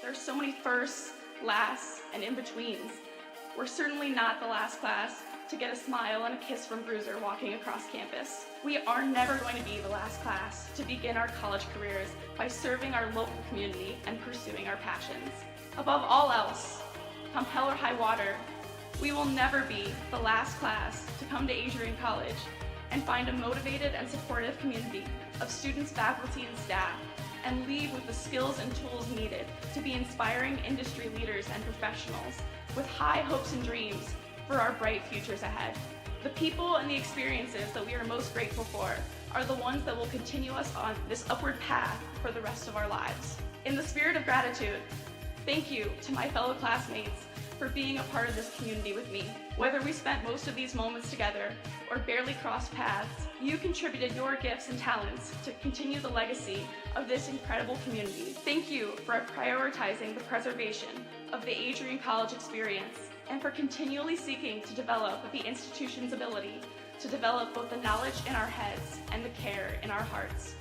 There's so many firsts, lasts, and in-betweens. We're certainly not the last class to get a smile and a kiss from Bruiser walking across campus. We are never going to be the last class to begin our college careers by serving our local community and pursuing our passions. Above all else, come hell or high water, we will never be the last class to come to Adrian College and find a motivated and supportive community of students, faculty, and staff, and leave with the skills and tools needed to be inspiring industry leaders and professionals with high hopes and dreams for our bright futures ahead. The people and the experiences that we are most grateful for are the ones that will continue us on this upward path for the rest of our lives. In the spirit of gratitude, thank you to my fellow classmates for being a part of this community with me. Whether we spent most of these moments together or barely crossed paths, you contributed your gifts and talents to continue the legacy of this incredible community. Thank you for prioritizing the preservation of the Adrian College experience and for continually seeking to develop the institution's ability to develop both the knowledge in our heads and the care in our hearts.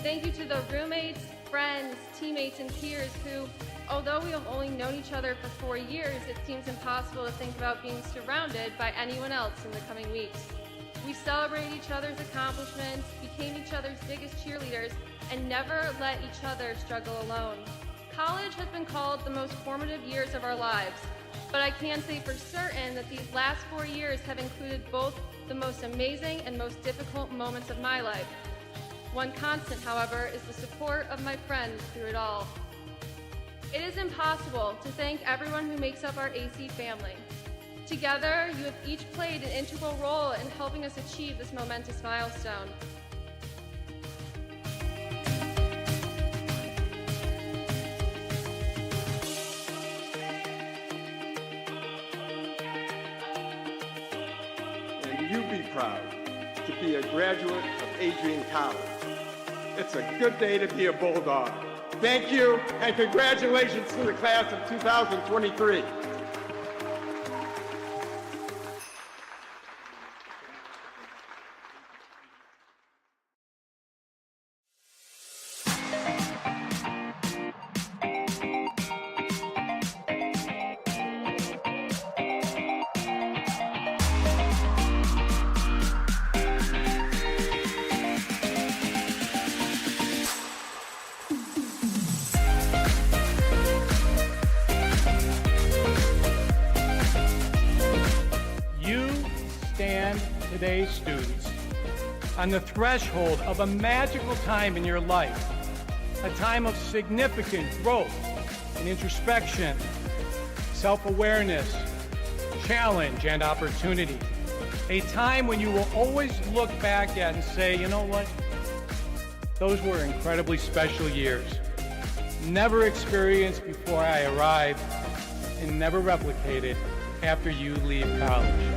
Thank you to the roommates, friends, teammates, and peers who, although we have only known each other for 4 years, it seems impossible to think about being surrounded by anyone else in the coming weeks. We celebrated each other's accomplishments, became each other's biggest cheerleaders, and never let each other struggle alone. College has been called the most formative years of our lives, but I can say for certain that these last 4 years have included both the most amazing and most difficult moments of my life. One constant, however, is the support of my friends through it all. It is impossible to thank everyone who makes up our AC family. Together, you have each played an integral role in helping us achieve this momentous milestone. And you be proud to be a graduate of Adrian College. It's a good day to be a Bulldog. Thank you, and congratulations to the class of 2023. Today's students on the threshold of a magical time in your life, a time of significant growth and introspection, self-awareness, challenge, and opportunity. A time when you will always look back at and say, you know what? Those were incredibly special years. Never experienced before I arrived and never replicated after you leave college.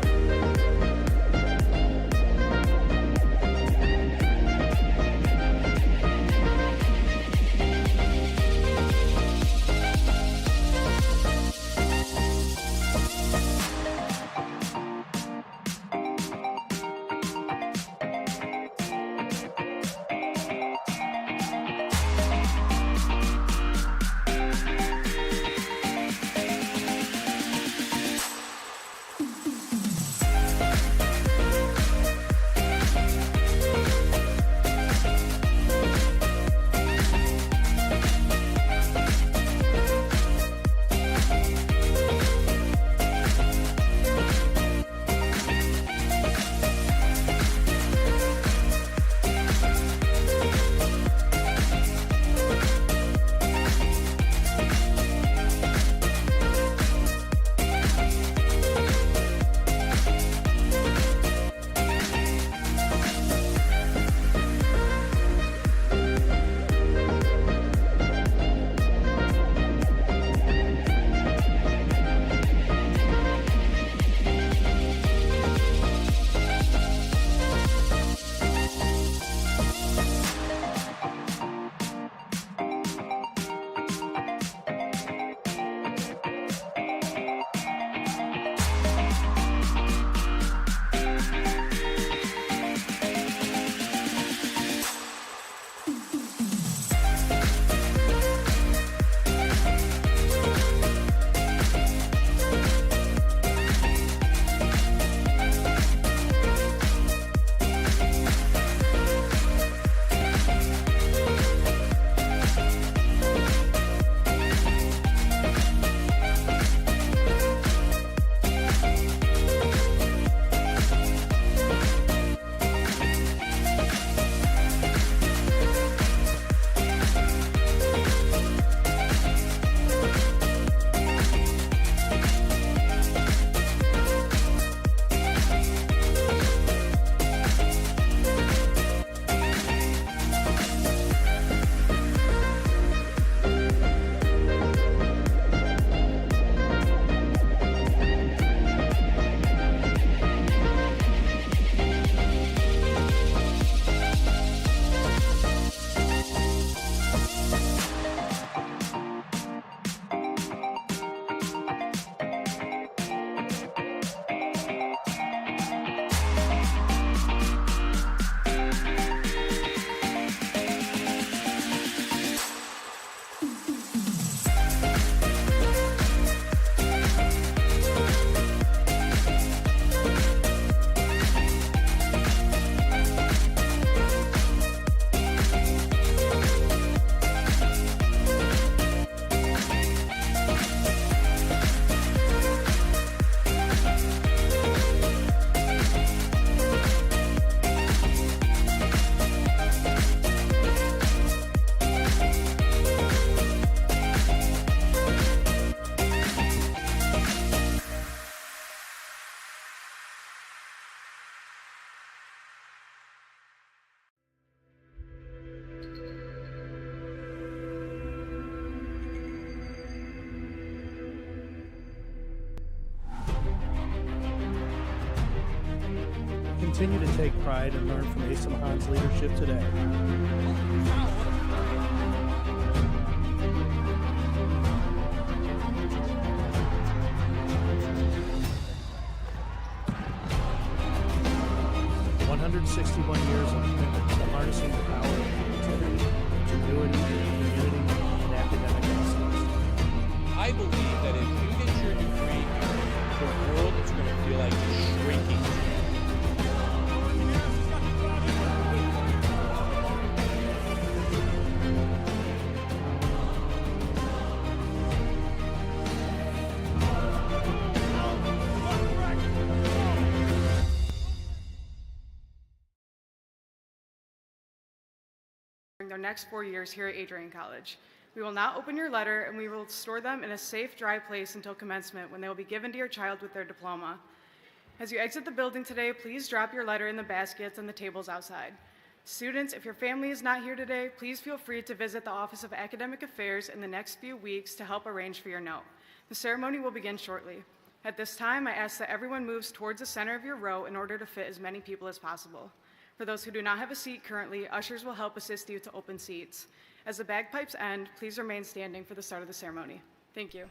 continue to take pride and learn from Asa Mahan's leadership today. Years of commitment to harnessing the power of creativity, ingenuity, community, and academic excellence. I believe that if you get your degree, the world is going to feel like it's shrinking. Their next 4 years here at Adrian College. We will not open your letter, and we will store them in a safe, dry place until commencement, when they will be given to your child with their diploma. As you exit the building today, please drop your letter in the baskets on the tables outside. Students, if your family is not here today, please feel free to visit the Office of Academic Affairs in the next few weeks to help arrange for your note. The ceremony will begin shortly. At this time, I ask that everyone moves towards the center of your row in order to fit as many people as possible. For those who do not have a seat currently, ushers will help assist you to open seats. As the bagpipes end, please remain standing for the start of the ceremony. Thank you.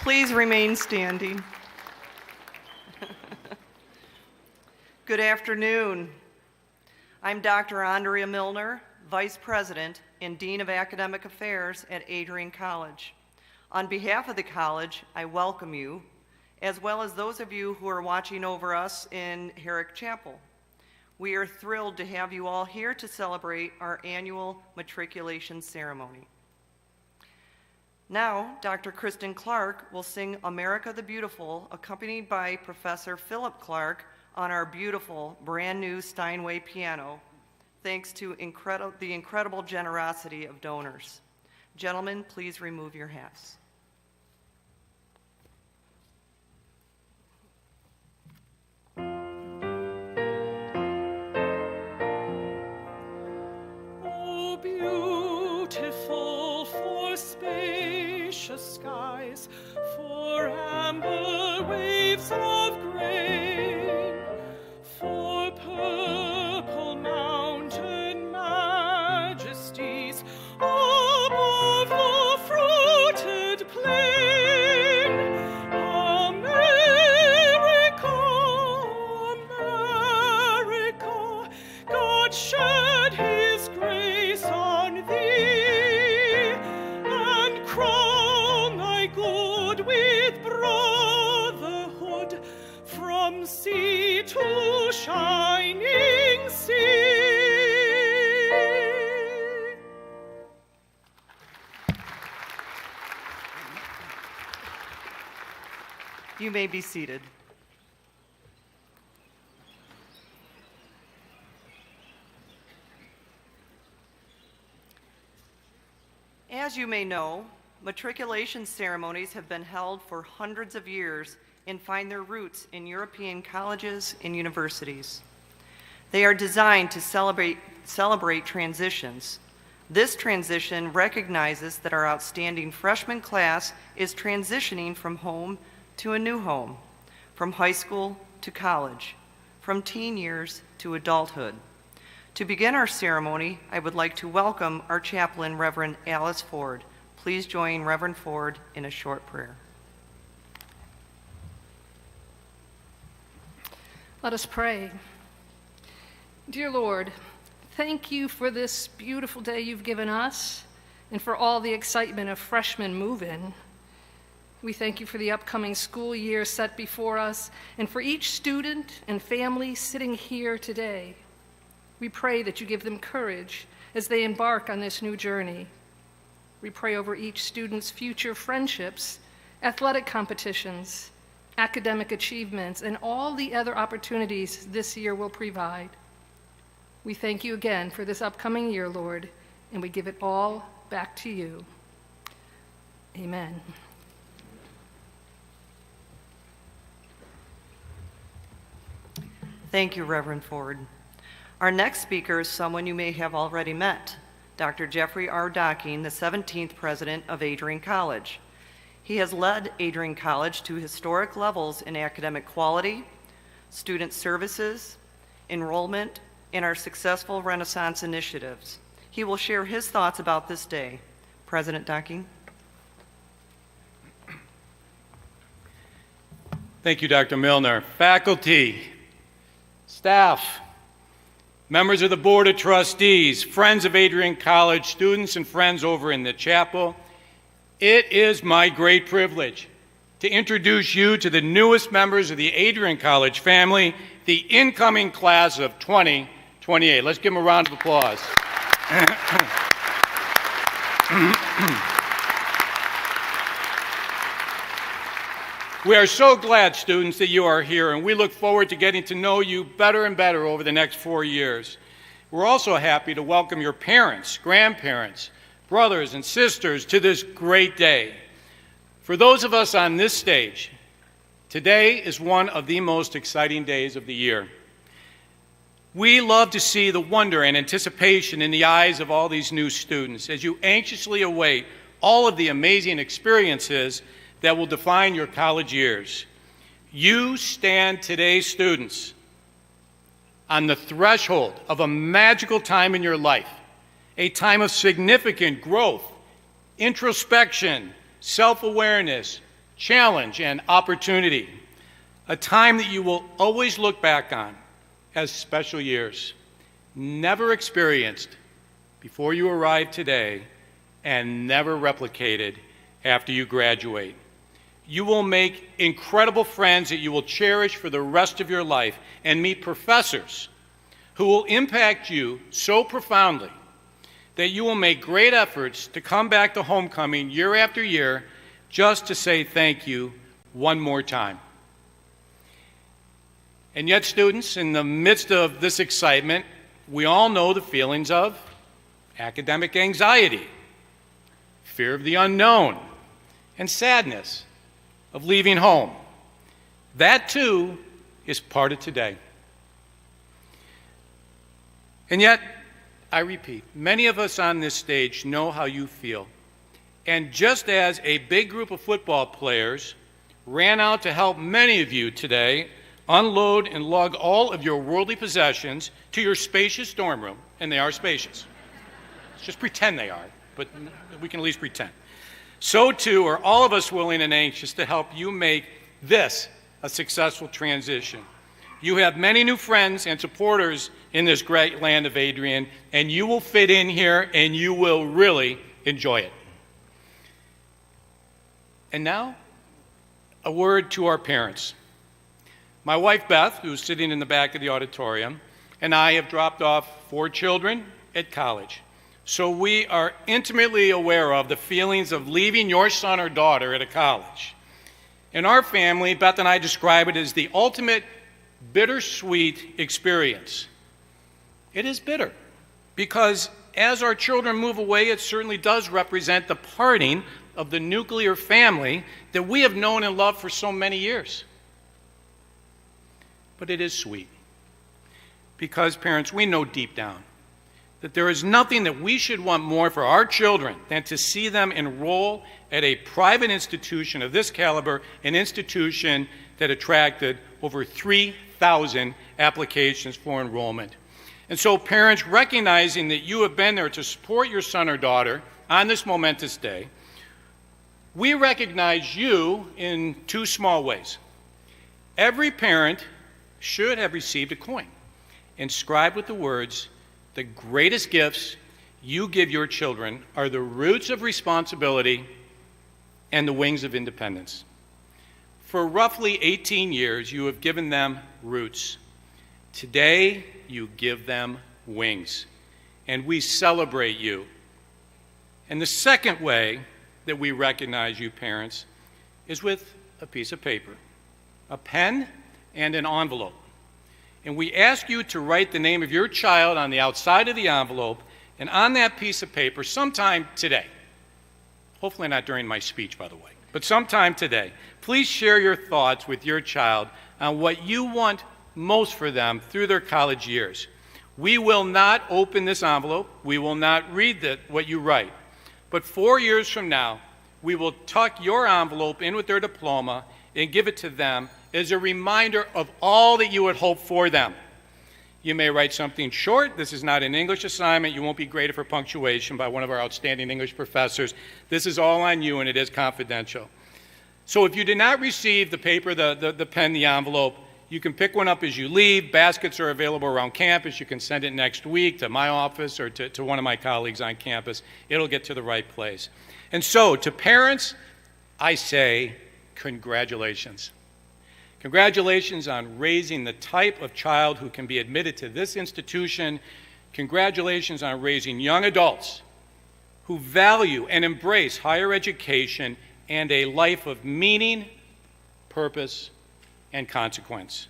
Please remain standing. Good afternoon. I'm Dr. Andrea Milner, Vice President and Dean of Academic Affairs at Adrian College. On behalf of the college, I welcome you, as well as those of you who are watching over us in Herrick Chapel. We are thrilled to have you all here to celebrate our annual matriculation ceremony. Now, Dr. Kristen Clark will sing America the Beautiful, accompanied by Professor Philip Clark on our beautiful, brand new Steinway piano, thanks to the incredible generosity of donors. Gentlemen, please remove your hats. Oh, beautiful for spacious skies, for amber waves of grain, for purple mountain majesties above the fruited plain. America, America, God shed his grace on thee, and crown thy good with brotherhood, from sea to shining sea. You may be seated. As you may know, matriculation ceremonies have been held for hundreds of years and find their roots in European colleges and universities. They are designed to celebrate transitions. This transition recognizes that our outstanding freshman class is transitioning from home to a new home, from high school to college, from teen years to adulthood. To begin our ceremony, I would like to welcome our chaplain, Reverend Alice Ford. Please join Reverend Ford in a short prayer. Let us pray. Dear Lord, thank you for this beautiful day you've given us and for all the excitement of freshmen move-in. We thank you for the upcoming school year set before us and for each student and family sitting here today. We pray that you give them courage as they embark on this new journey. We pray over each student's future friendships, athletic competitions, academic achievements, and all the other opportunities this year will provide. We thank you again for this upcoming year, Lord, and we give it all back to you. Amen. Thank you, Reverend Ford. Our next speaker is someone you may have already met, Dr. Jeffrey R. Docking, the 17th president of Adrian College. He has led Adrian College to historic levels in academic quality, student services, enrollment, and our successful Renaissance initiatives. He will share his thoughts about this day. President Docking. Thank you, Dr. Milner. Faculty, staff, members of the Board of Trustees, friends of Adrian College, students and friends over in the chapel, it is my great privilege to introduce you to the newest members of the Adrian College family, the incoming class of 2028. Let's give them a round of applause. We are so glad, students, that you are here, and we look forward to getting to know you better and better over the next 4 years. We're also happy to welcome your parents, grandparents, brothers, and sisters to this great day. For those of us on this stage, today is one of the most exciting days of the year. We love to see the wonder and anticipation in the eyes of all these new students as you anxiously await all of the amazing experiences that will define your college years. You stand today, students, on the threshold of a magical time in your life, a time of significant growth, introspection, self-awareness, challenge, and opportunity. A time that you will always look back on as special years, never experienced before you arrive today and never replicated after you graduate. You will make incredible friends that you will cherish for the rest of your life and meet professors who will impact you so profoundly that you will make great efforts to come back to homecoming year after year just to say thank you one more time. And yet, students, in the midst of this excitement, we all know the feelings of academic anxiety, fear of the unknown, and sadness of leaving home. That, too, is part of today. And yet, I repeat, many of us on this stage know how you feel. And just as a big group of football players ran out to help many of you today unload and lug all of your worldly possessions to your spacious dorm room, and they are spacious. Let's just pretend they are, but we can at least pretend. So too are all of us willing and anxious to help you make this a successful transition. You have many new friends and supporters in this great land of Adrian, and you will fit in here and you will really enjoy it. And now, a word to our parents. My wife, Beth, who's sitting in the back of the auditorium, and I have dropped off 4 children at college. So we are intimately aware of the feelings of leaving your son or daughter at a college. In our family, Beth and I describe it as the ultimate bittersweet experience. It is bitter because as our children move away, it certainly does represent the parting of the nuclear family that we have known and loved for so many years. But it is sweet because, parents, we know deep down that there is nothing that we should want more for our children than to see them enroll at a private institution of this caliber, an institution that attracted over 3,000 applications for enrollment. And so, parents, recognizing that you have been there to support your son or daughter on this momentous day, we recognize you in 2 small ways. Every parent should have received a coin inscribed with the words, "The greatest gifts you give your children are the roots of responsibility and the wings of independence." For roughly 18 years, you have given them roots. Today, you give them wings, and we celebrate you. And the second way that we recognize you, parents, is with a piece of paper, a pen, and an envelope. And we ask you to write the name of your child on the outside of the envelope and on that piece of paper sometime today. Hopefully not during my speech, by the way, but sometime today. Please share your thoughts with your child on what you want most for them through their college years. We will not open this envelope. We will not read what you write. But 4 years from now, we will tuck your envelope in with their diploma and give it to them as a reminder of all that you would hope for them. You may write something short. This is not an English assignment. You won't be graded for punctuation by one of our outstanding English professors. This is all on you, and it is confidential. So if you did not receive the paper, the pen, the envelope, you can pick one up as you leave. Baskets are available around campus. You can send it next week to my office or to one of my colleagues on campus. It'll get to the right place. And so, to parents, I say congratulations. Congratulations on raising the type of child who can be admitted to this institution. Congratulations on raising young adults who value and embrace higher education and a life of meaning, purpose, and consequence.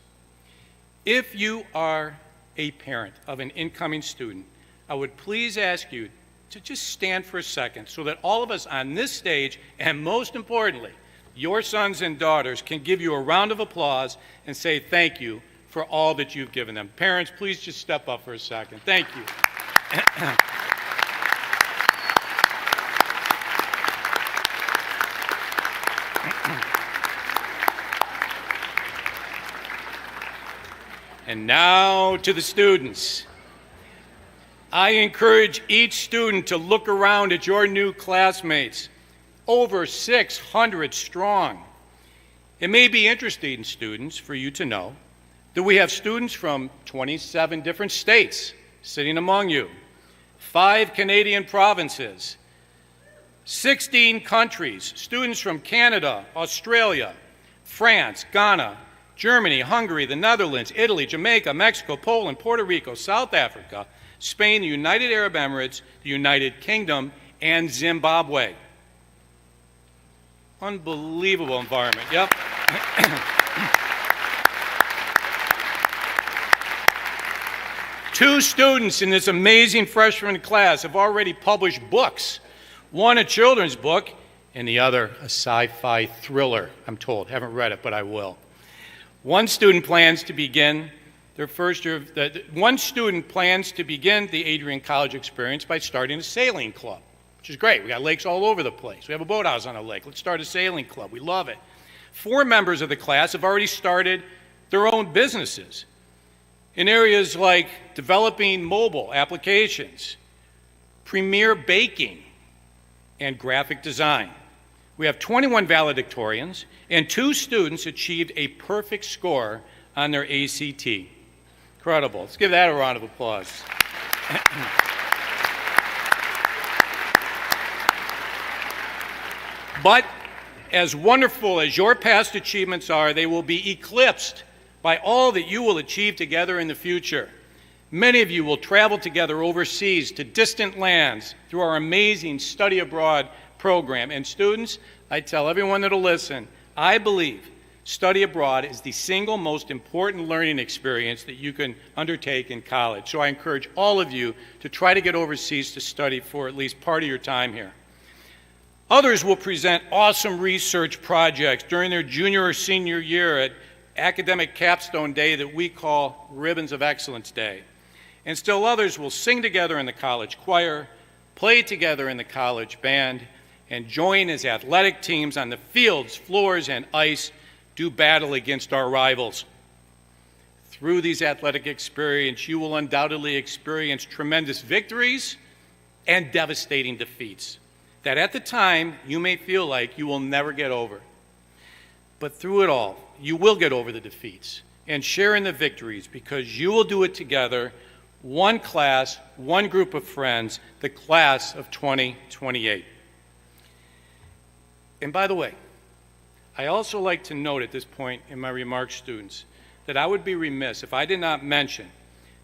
If you are a parent of an incoming student, I would please ask you to just stand for a second so that all of us on this stage, and most importantly, your sons and daughters, can give you a round of applause and say thank you for all that you've given them. Parents, please just step up for a second. Thank you. And now to the students. I encourage each student to look around at your new classmates, over 600 strong, It may be interesting, students, for you to know that we have students from 27 different states sitting among you, 5 Canadian provinces, 16 countries, students from Canada, Australia, France, Ghana, Germany, Hungary, the Netherlands, Italy, Jamaica, Mexico, Poland, Puerto Rico, South Africa, Spain, the United Arab Emirates, the United Kingdom, and Zimbabwe. Unbelievable environment, yep. Two students in this amazing freshman class have already published books. One a children's book, and the other a sci-fi thriller, I'm told. Haven't read it, but I will. One student plans to begin their first year one student plans to begin the Adrian College experience by starting a sailing club, which is great. We got lakes all over the place. We have a boathouse on a lake. Let's start a sailing club. We love it. 4 members of the class have already started their own businesses in areas like developing mobile applications, premier baking, and graphic design. We have 21 valedictorians, and 2 students achieved a perfect score on their ACT. Incredible. Let's give that a round of applause. But as wonderful as your past achievements are, they will be eclipsed by all that you will achieve together in the future. Many of you will travel together overseas to distant lands through our amazing study abroad program. And students, I tell everyone that'll listen, I believe study abroad is the single most important learning experience that you can undertake in college. So I encourage all of you to try to get overseas to study for at least part of your time here. Others will present awesome research projects during their junior or senior year at academic capstone day that we call Ribbons of Excellence Day. And still others will sing together in the college choir, play together in the college band, and join as athletic teams on the fields, floors, and ice, do battle against our rivals. Through these athletic experiences, you will undoubtedly experience tremendous victories and devastating defeats that at the time you may feel like you will never get over. But through it all, you will get over the defeats and share in the victories because you will do it together, one class, one group of friends, the class of 2028. And by the way, I also like to note at this point in my remarks, students, that I would be remiss if I did not mention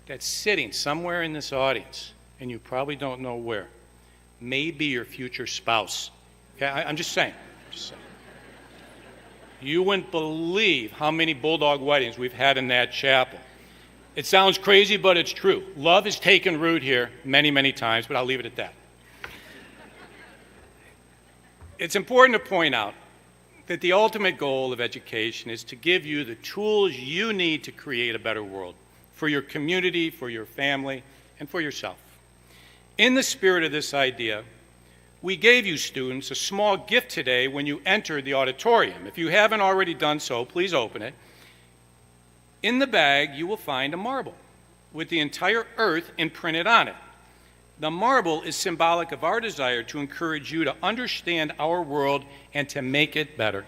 that sitting somewhere in this audience, and you probably don't know where, may be your future spouse. Okay, I'm just saying. You wouldn't believe how many Bulldog weddings we've had in that chapel. It sounds crazy, but it's true. Love has taken root here many, many times, but I'll leave it at that. It's important to point out that the ultimate goal of education is to give you the tools you need to create a better world for your community, for your family, and for yourself. In the spirit of this idea, we gave you students a small gift today when you entered the auditorium. If you haven't already done so, please open it. In the bag, you will find a marble with the entire earth imprinted on it. The marble is symbolic of our desire to encourage you to understand our world and to make it better.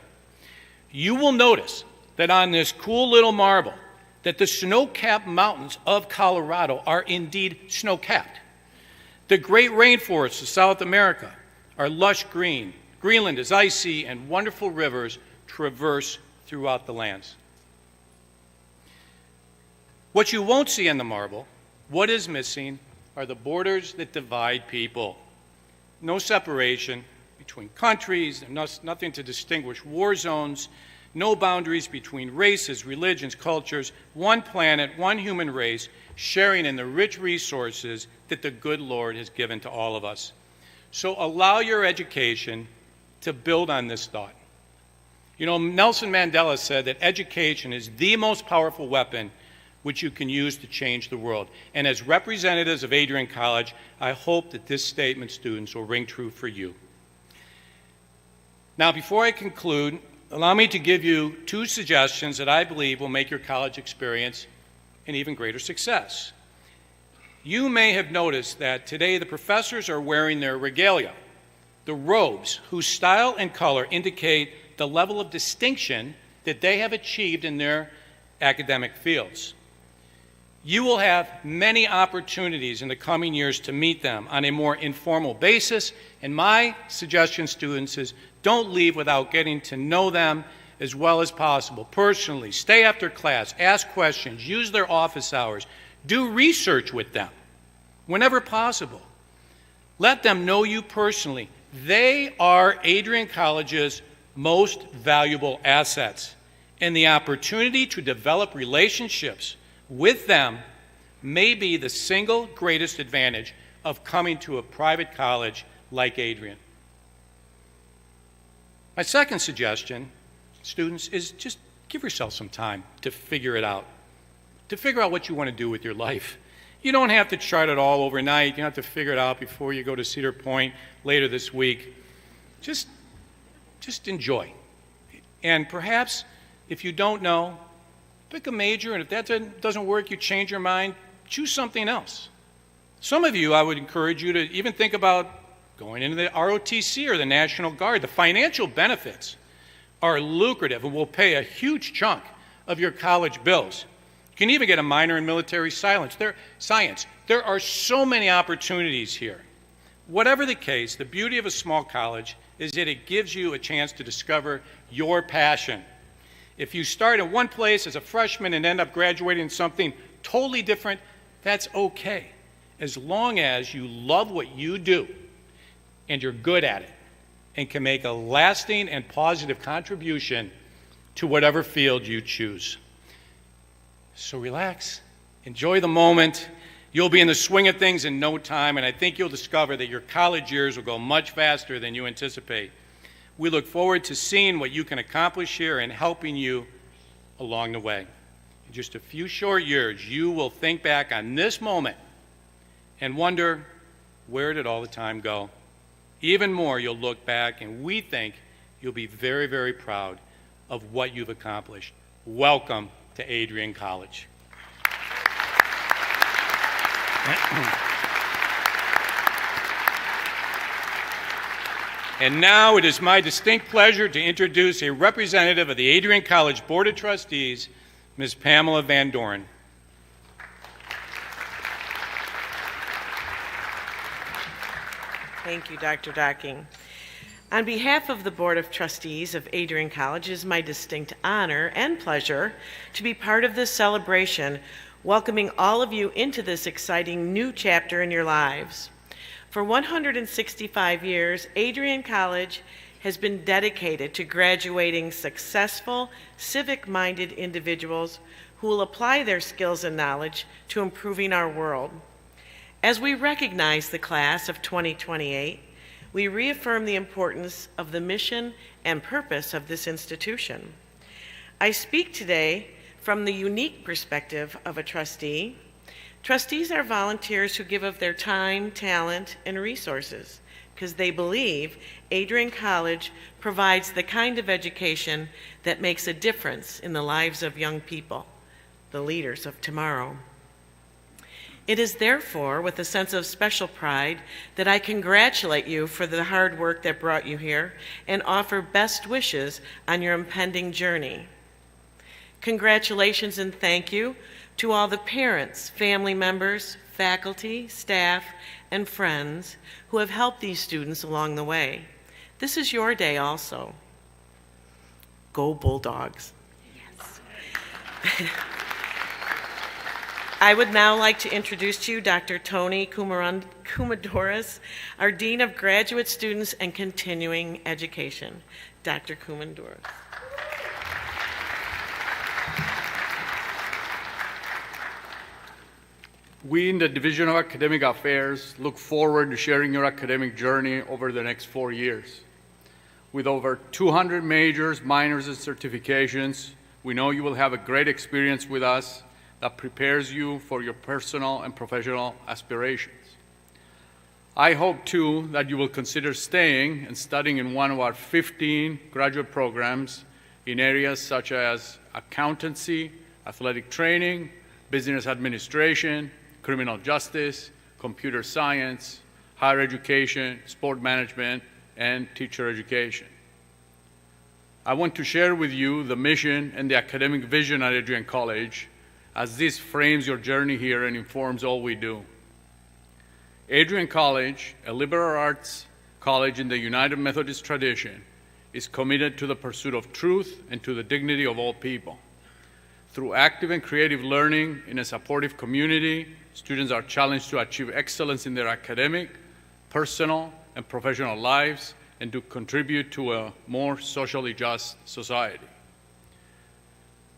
You will notice that on this cool little marble that the snow-capped mountains of Colorado are indeed snow-capped. The great rainforests of South America are lush green. Greenland is icy, and wonderful rivers traverse throughout the lands. What you won't see in the marble, what is missing, are the borders that divide people. No separation between countries, nothing to distinguish war zones, no boundaries between races, religions, cultures, one planet, one human race, sharing in the rich resources that the good Lord has given to all of us. So allow your education to build on this thought. You know, Nelson Mandela said that education is the most powerful weapon which you can use to change the world. And as representatives of Adrian College, I hope that this statement, students, will ring true for you. Now, before I conclude, allow me to give you 2 suggestions that I believe will make your college experience an even greater success. You may have noticed that today the professors are wearing their regalia, the robes whose style and color indicate the level of distinction that they have achieved in their academic fields. You will have many opportunities in the coming years to meet them on a more informal basis, and my suggestion, students, is don't leave without getting to know them as well as possible. Personally, stay after class, ask questions, use their office hours, do research with them whenever possible. Let them know you personally. They are Adrian College's most valuable assets, and the opportunity to develop relationships with them may be the single greatest advantage of coming to a private college like Adrian. My second suggestion, students, is just give yourself some time to figure it out, to figure out what you want to do with your life. You don't have to chart it all overnight. You don't have to figure it out before you go to Cedar Point later this week. Just enjoy. And perhaps if you don't know, pick a major, and if that doesn't work, you change your mind, choose something else. Some of you, I would encourage you to even think about going into the ROTC or the National Guard. The financial benefits are lucrative and will pay a huge chunk of your college bills. You can even get a minor in military science. There are so many opportunities here. Whatever the case, the beauty of a small college is that it gives you a chance to discover your passion. If you start in one place as a freshman and end up graduating in something totally different, that's okay, as long as you love what you do and you're good at it and can make a lasting and positive contribution to whatever field you choose. So relax, enjoy the moment. You'll be in the swing of things in no time, and I think you'll discover that your college years will go much faster than you anticipate. We look forward to seeing what you can accomplish here and helping you along the way. In just a few short years, you will think back on this moment and wonder, where did all the time go? Even more, you'll look back, and we think you'll be very, very proud of what you've accomplished. Welcome to Adrian College. And now it is my distinct pleasure to introduce a representative of the Adrian College Board of Trustees, Ms. Pamela Van Doren. Thank you, Dr. Docking. On behalf of the Board of Trustees of Adrian College, it is my distinct honor and pleasure to be part of this celebration, welcoming all of you into this exciting new chapter in your lives. For 165 years, Adrian College has been dedicated to graduating successful, civic-minded individuals who will apply their skills and knowledge to improving our world. As we recognize the class of 2028, we reaffirm the importance of the mission and purpose of this institution. I speak today from the unique perspective of a trustee. Trustees are volunteers who give of their time, talent, and resources because they believe Adrian College provides the kind of education that makes a difference in the lives of young people, the leaders of tomorrow. It is therefore with a sense of special pride that I congratulate you for the hard work that brought you here and offer best wishes on your impending journey. Congratulations and thank you to all the parents, family members, faculty, staff, and friends who have helped these students along the way. This is your day also. Go Bulldogs. Yes. I would now like to introduce to you Dr. Tony Kumadoris, our Dean of Graduate Students and Continuing Education. Dr. Kumadoris. We in the Division of Academic Affairs look forward to sharing your academic journey over the next 4 years. With over 200 majors, minors, and certifications, we know you will have a great experience with us that prepares you for your personal and professional aspirations. I hope, too, that you will consider staying and studying in one of our 15 graduate programs in areas such as accountancy, athletic training, business administration, criminal justice, computer science, higher education, sport management, and teacher education. I want to share with you the mission and the academic vision at Adrian College, as this frames your journey here and informs all we do. Adrian College, a liberal arts college in the United Methodist tradition, is committed to the pursuit of truth and to the dignity of all people. Through active and creative learning in a supportive community, students are challenged to achieve excellence in their academic, personal, and professional lives, and to contribute to a more socially just society.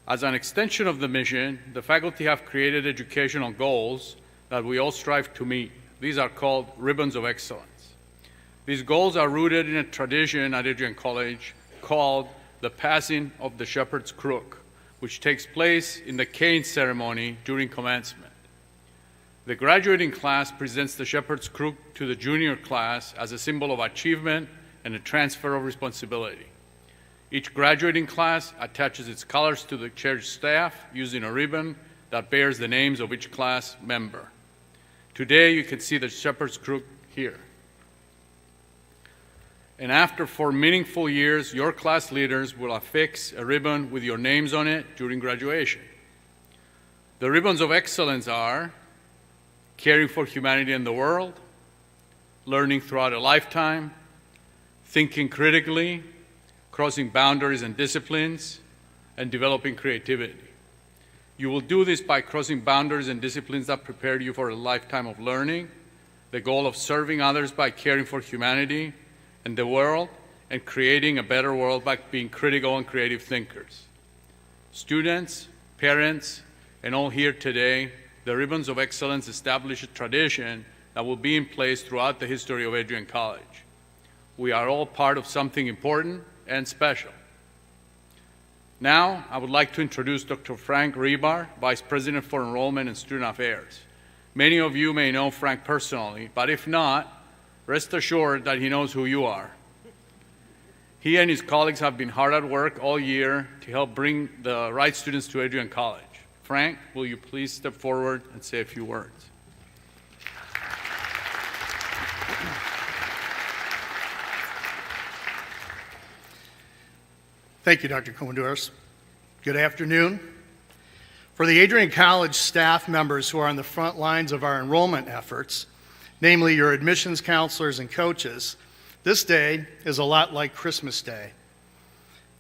As an extension of the mission, the faculty have created educational goals that we all strive to meet. These are called ribbons of excellence. These goals are rooted in a tradition at Adrian College called the passing of the shepherd's crook, which takes place in the cane ceremony during commencement. The graduating class presents the shepherd's crook to the junior class as a symbol of achievement and a transfer of responsibility. Each graduating class attaches its colors to the church staff using a ribbon that bears the names of each class member. Today, you can see the shepherd's crook here. And after 4 meaningful years, your class leaders will affix a ribbon with your names on it during graduation. The ribbons of excellence are caring for humanity and the world, learning throughout a lifetime, thinking critically, crossing boundaries and disciplines, and developing creativity. You will do this by crossing boundaries and disciplines that prepare you for a lifetime of learning, the goal of serving others by caring for humanity and the world, and creating a better world by being critical and creative thinkers. Students, parents, and all here today, the ribbons of excellence establish a tradition that will be in place throughout the history of Adrian College. We are all part of something important and special. Now, I would like to introduce Dr. Frank Rebar, Vice President for Enrollment and Student Affairs. Many of you may know Frank personally, but if not, rest assured that he knows who you are. He and his colleagues have been hard at work all year to help bring the right students to Adrian College. Frank, will you please step forward and say a few words? Thank you, Dr. Commodores. Good afternoon. For the Adrian College staff members who are on the front lines of our enrollment efforts, namely your admissions counselors and coaches, this day is a lot like Christmas Day.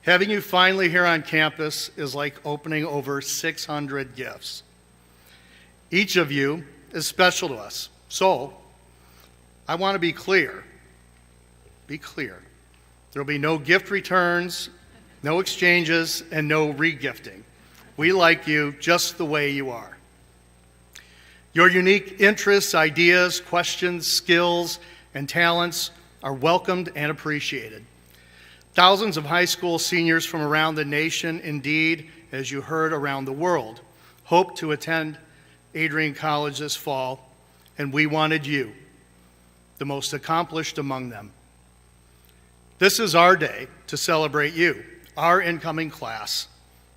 Having you finally here on campus is like opening over 600 gifts. Each of you is special to us. So, I want to be clear. Be clear. There will be no gift returns, no exchanges, and no re-gifting. We like you just the way you are. Your unique interests, ideas, questions, skills, and talents are welcomed and appreciated. Thousands of high school seniors from around the nation, indeed, as you heard, around the world, hope to attend Adrian College this fall, and we wanted you, the most accomplished among them. This is our day to celebrate you, our incoming class,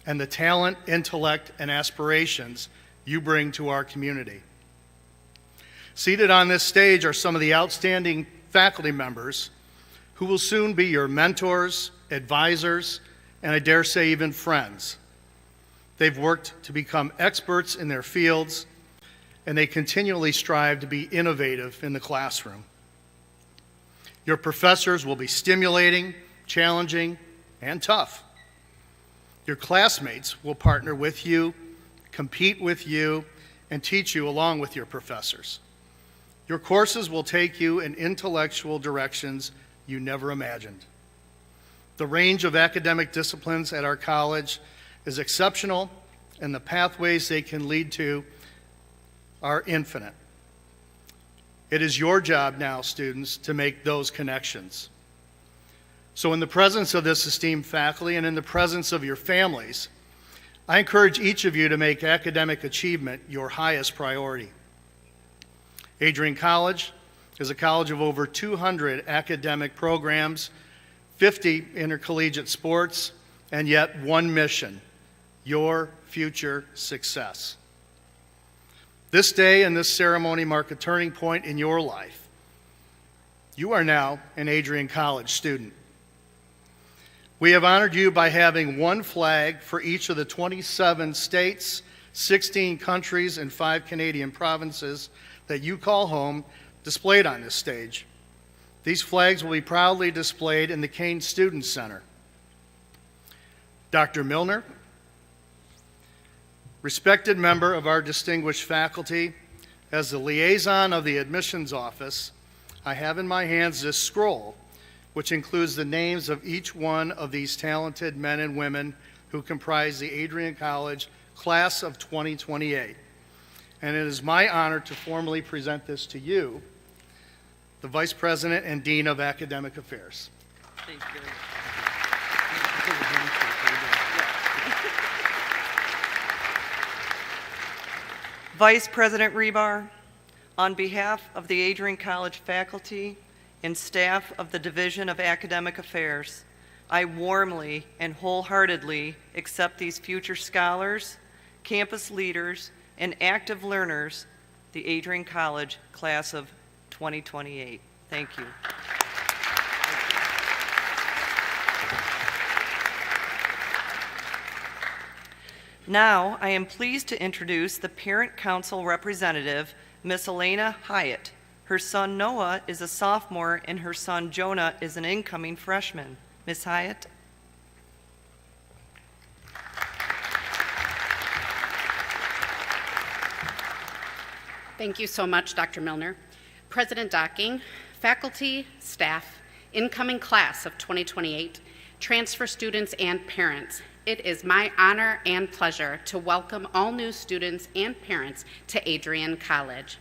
and the talent, intellect, and aspirations you bring to our community. Seated on this stage are some of the outstanding faculty members who will soon be your mentors, advisors, and I dare say even friends. They've worked to become experts in their fields, and they continually strive to be innovative in the classroom. Your professors will be stimulating, challenging, and tough. Your classmates will partner with you, compete with you, and teach you along with your professors. Your courses will take you in intellectual directions you never imagined. The range of academic disciplines at our college is exceptional, and the pathways they can lead to are infinite. It is your job now, students, to make those connections. So in the presence of this esteemed faculty and in the presence of your families, I encourage each of you to make academic achievement your highest priority. Adrian College is a college of over 200 academic programs, 50 intercollegiate sports, and yet one mission: your future success. This day and this ceremony mark a turning point in your life. You are now an Adrian College student. We have honored you by having one flag for each of the 27 states, 16 countries, and 5 Canadian provinces that you call home displayed on this stage. These flags will be proudly displayed in the Kane Student Center. Dr. Milner, respected member of our distinguished faculty, as the liaison of the admissions office, I have in my hands this scroll, which includes the names of each one of these talented men and women who comprise the Adrian College class of 2028. And it is my honor to formally present this to you, the Vice President and Dean of Academic Affairs. Thank you. Vice President Rebar, on behalf of the Adrian College faculty and staff of the Division of Academic Affairs, I warmly and wholeheartedly accept these future scholars, campus leaders, and active learners, the Adrian College class of 2028. Thank you. Now, I am pleased to introduce the Parent Council representative, Miss Elena Hyatt. Her son Noah is a sophomore and her son Jonah is an incoming freshman. Miss Hyatt. Thank you so much, Dr. Milner. President Docking, faculty, staff, incoming class of 2028, transfer students, and parents, it is my honor and pleasure to welcome all new students and parents to Adrian College.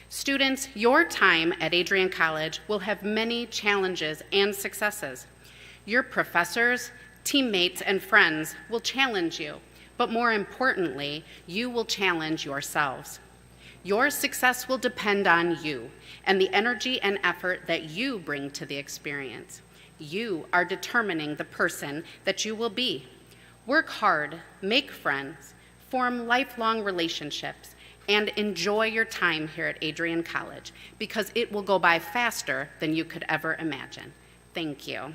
Students, your time at Adrian College will have many challenges and successes. Your professors, teammates, and friends will challenge you, but more importantly, you will challenge yourselves. Your success will depend on you and the energy and effort that you bring to the experience. You are determining the person that you will be. Work hard, make friends, form lifelong relationships, and enjoy your time here at Adrian College because it will go by faster than you could ever imagine. Thank you.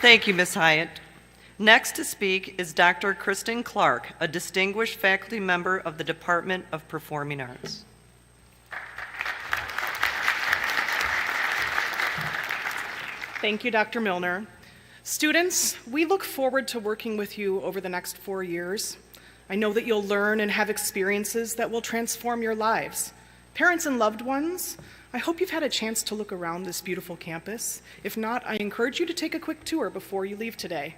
Thank you, Ms. Hyatt. Next to speak is Dr. Kristen Clark, a distinguished faculty member of the Department of Performing Arts. Thank you, Dr. Milner. Students, we look forward to working with you over the next 4 years. I know that you'll learn and have experiences that will transform your lives. Parents and loved ones, I hope you've had a chance to look around this beautiful campus. If not, I encourage you to take a quick tour before you leave today.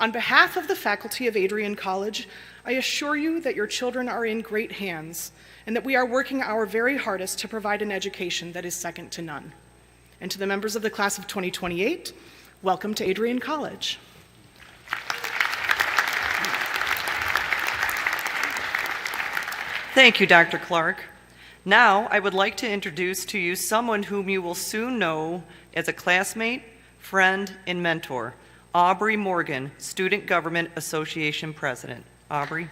On behalf of the faculty of Adrian College, I assure you that your children are in great hands and that we are working our very hardest to provide an education that is second to none. And to the members of the class of 2028, welcome to Adrian College. Thank you, Dr. Clark. Now, I would like to introduce to you someone whom you will soon know as a classmate, friend, and mentor, Aubrey Morgan, Student Government Association President. Aubrey.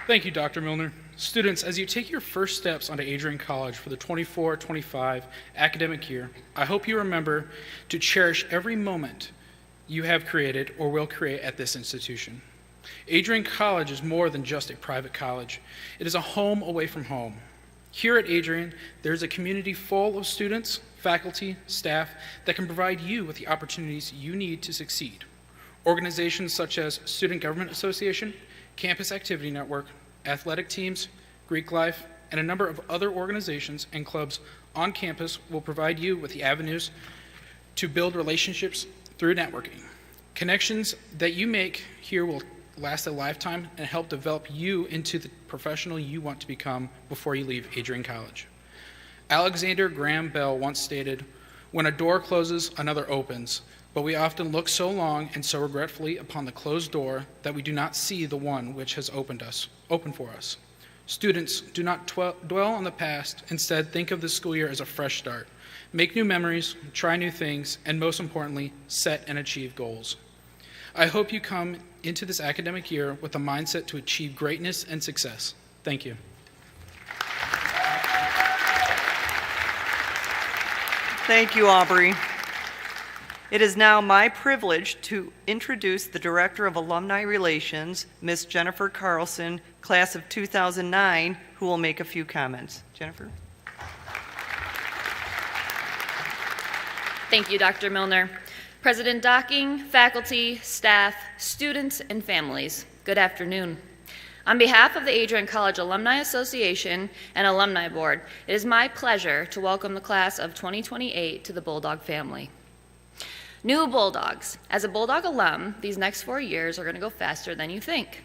Thank you, Dr. Milner. Students, as you take your first steps onto Adrian College for the 24-25 academic year, I hope you remember to cherish every moment you have created or will create at this institution. Adrian College is more than just a private college. It is a home away from home. Here at Adrian, there's a community full of students, faculty, staff that can provide you with the opportunities you need to succeed. Organizations such as Student Government Association, Campus Activity Network, athletic teams, Greek Life, and a number of other organizations and clubs on campus will provide you with the avenues to build relationships through networking. Connections that you make here will last a lifetime and help develop you into the professional you want to become before you leave Adrian College. Alexander Graham Bell once stated, "When a door closes, another opens, but we often look so long and so regretfully upon the closed door that we do not see the one which has opened for us." Students, do not dwell on the past. Instead, think of this school year as a fresh start. Make new memories, try new things, and most importantly, set and achieve goals. I hope you come into this academic year with a mindset to achieve greatness and success. Thank you. Thank you, Aubrey. It is now my privilege to introduce the Director of Alumni Relations, Ms. Jennifer Carlson, class of 2009, who will make a few comments. Jennifer? Thank you, Dr. Milner. President Docking, faculty, staff, students, and families, good afternoon. On behalf of the Adrian College Alumni Association and Alumni Board, it is my pleasure to welcome the class of 2028 to the Bulldog family. New Bulldogs. As a Bulldog alum, these next 4 years are going to go faster than you think.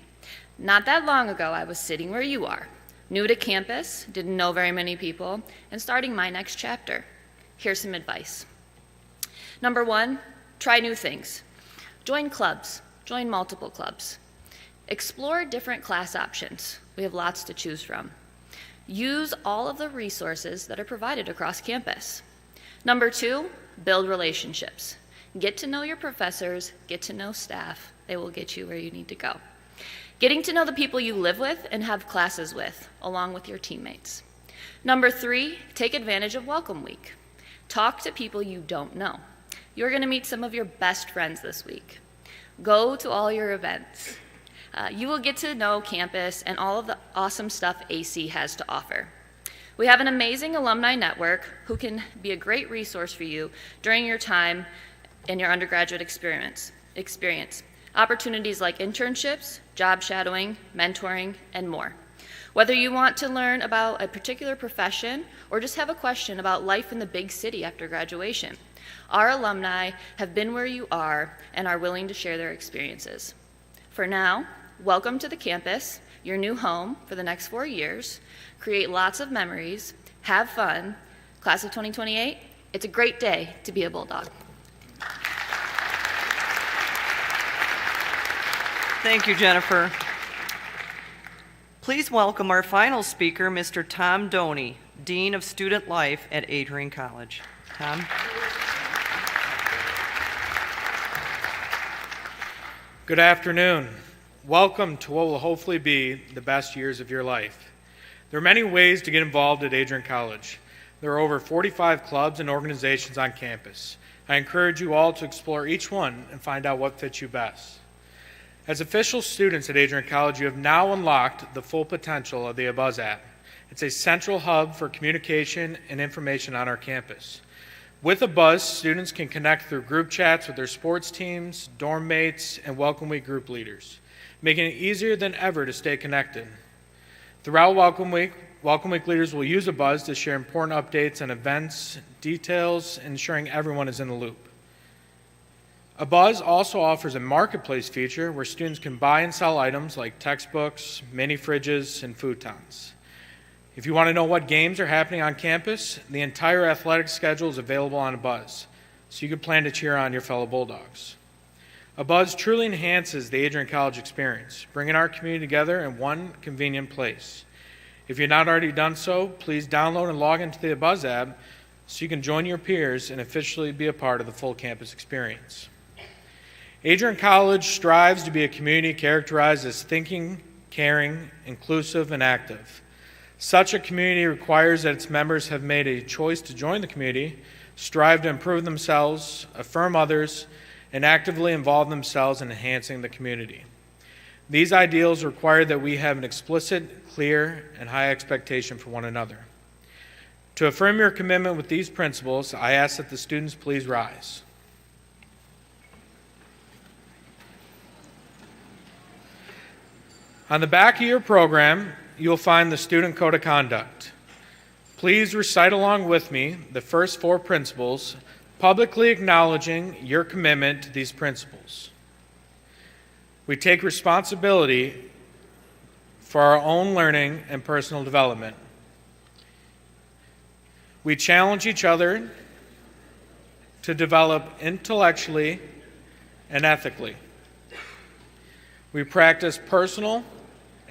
Not that long ago, I was sitting where you are, new to campus, didn't know very many people, and starting my next chapter. Here's some advice. Number 1, try new things. Join clubs, join multiple clubs. Explore different class options. We have lots to choose from. Use all of the resources that are provided across campus. Number 2, build relationships. Get to know your professors, get to know staff. They will get you where you need to go. Getting to know the people you live with and have classes with, along with your teammates. Number 3, take advantage of Welcome Week. Talk to people you don't know. You're going to meet some of your best friends this week. Go to all your events. You will get to know campus and all of the awesome stuff AC has to offer. We have an amazing alumni network who can be a great resource for you during your time in your undergraduate experience. Opportunities like internships, job shadowing, mentoring, and more. Whether you want to learn about a particular profession or just have a question about life in the big city after graduation, our alumni have been where you are and are willing to share their experiences. For now, welcome to the campus, your new home for the next 4 years. Create lots of memories, have fun. Class of 2028, it's a great day to be a Bulldog. Thank you, Jennifer. Please welcome our final speaker, Mr. Tom Doney, Dean of Student Life at Adrian College. Tom? Good afternoon. Welcome to what will hopefully be the best years of your life. There are many ways to get involved at Adrian College. There are over 45 clubs and organizations on campus. I encourage you all to explore each one and find out what fits you best. As official students at Adrian College, you have now unlocked the full potential of the ABUZZ app. It's a central hub for communication and information on our campus. With ABUZZ, students can connect through group chats with their sports teams, dorm mates, and Welcome Week group leaders, making it easier than ever to stay connected. Throughout Welcome Week leaders will use ABUZZ to share important updates on events, details, ensuring everyone is in the loop. ABUZZ also offers a marketplace feature where students can buy and sell items like textbooks, mini fridges, and futons. If you want to know what games are happening on campus, the entire athletic schedule is available on ABUZZ, so you can plan to cheer on your fellow Bulldogs. ABUZZ truly enhances the Adrian College experience, bringing our community together in one convenient place. If you've not already done so, please download and log into the ABUZZ app so you can join your peers and officially be a part of the full campus experience. Adrian College strives to be a community characterized as thinking, caring, inclusive, and active. Such a community requires that its members have made a choice to join the community, strive to improve themselves, affirm others, and actively involve themselves in enhancing the community. These ideals require that we have an explicit, clear, and high expectation for one another. To affirm your commitment with these principles, I ask that the students please rise. On the back of your program, you'll find the Student Code of Conduct. Please recite along with me the first 4 principles, publicly acknowledging your commitment to these principles. We take responsibility for our own learning and personal development. We challenge each other to develop intellectually and ethically. We practice personal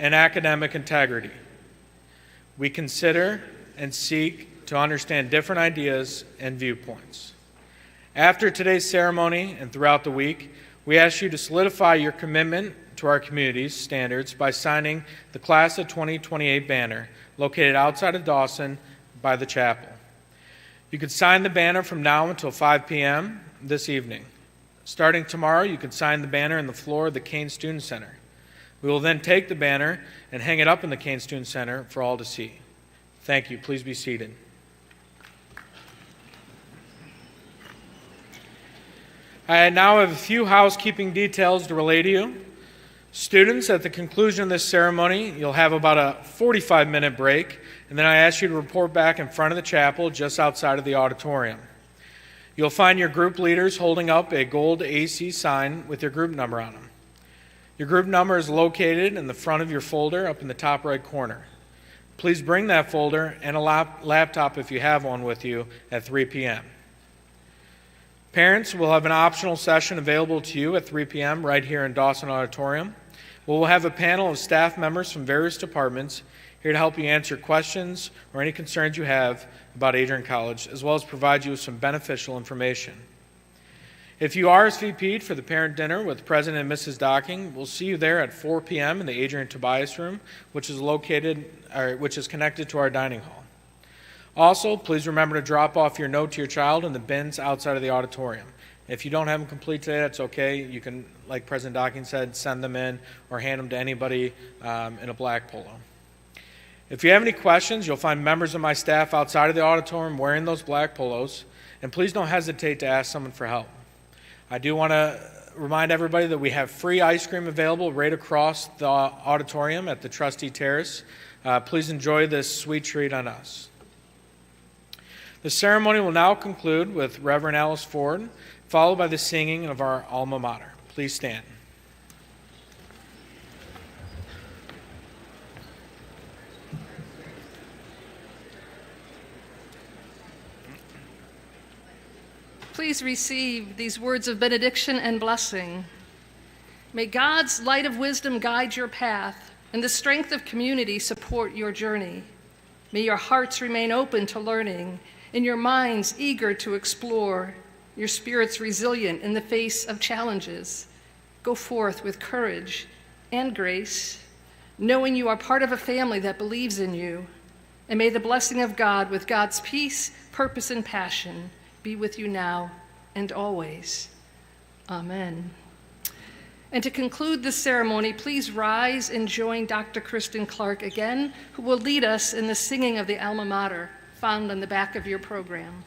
and academic integrity. We consider and seek to understand different ideas and viewpoints. After today's ceremony and throughout the week, We ask you to solidify your commitment to our community's standards by signing the Class of 2028 banner located outside of Dawson by the chapel. You can sign the banner from now until 5 p.m. this evening. Starting tomorrow, you can sign the banner on the floor of the Kane Student Center. We will then take the banner and hang it up in the Kane Student Center for all to see. Thank you. Please be seated. I now have a few housekeeping details to relay to you. Students, at the conclusion of this ceremony, you'll have about a 45-minute break, and then I ask you to report back in front of the chapel just outside of the auditorium. You'll find your group leaders holding up a gold AC sign with your group number on them. Your group number is located in the front of your folder up in the top right corner. Please bring that folder and a laptop if you have one with you at 3 p.m. Parents will have an optional session available to you at 3 p.m. right here in Dawson Auditorium. We'll have a panel of staff members from various departments here to help you answer questions or any concerns you have about Adrian College, as well as provide you with some beneficial information. If you RSVP'd for the parent dinner with President and Mrs. Docking, we'll see you there at 4 p.m. in the Adrian Tobias room, which is connected to our dining hall. Also, please remember to drop off your note to your child in the bins outside of the auditorium. If you don't have them complete today, that's okay. You can, like President Docking said, send them in or hand them to anybody in a black polo. If you have any questions, you'll find members of my staff outside of the auditorium wearing those black polos, and please don't hesitate to ask someone for help. I do want to remind everybody that we have free ice cream available right across the auditorium at the Trustee Terrace. Please enjoy this sweet treat on us. The ceremony will now conclude with Reverend Alice Ford, followed by the singing of our alma mater. Please stand. Please receive these words of benediction and blessing. May God's light of wisdom guide your path, and the strength of community support your journey. May your hearts remain open to learning, and your minds eager to explore, your spirits resilient in the face of challenges. Go forth with courage and grace, knowing you are part of a family that believes in you. And may the blessing of God, with God's peace, purpose, and passion, be with you now and always. Amen. And to conclude this ceremony, please rise and join Dr. Kristen Clark again, who will lead us in the singing of the Alma Mater, found on the back of your program.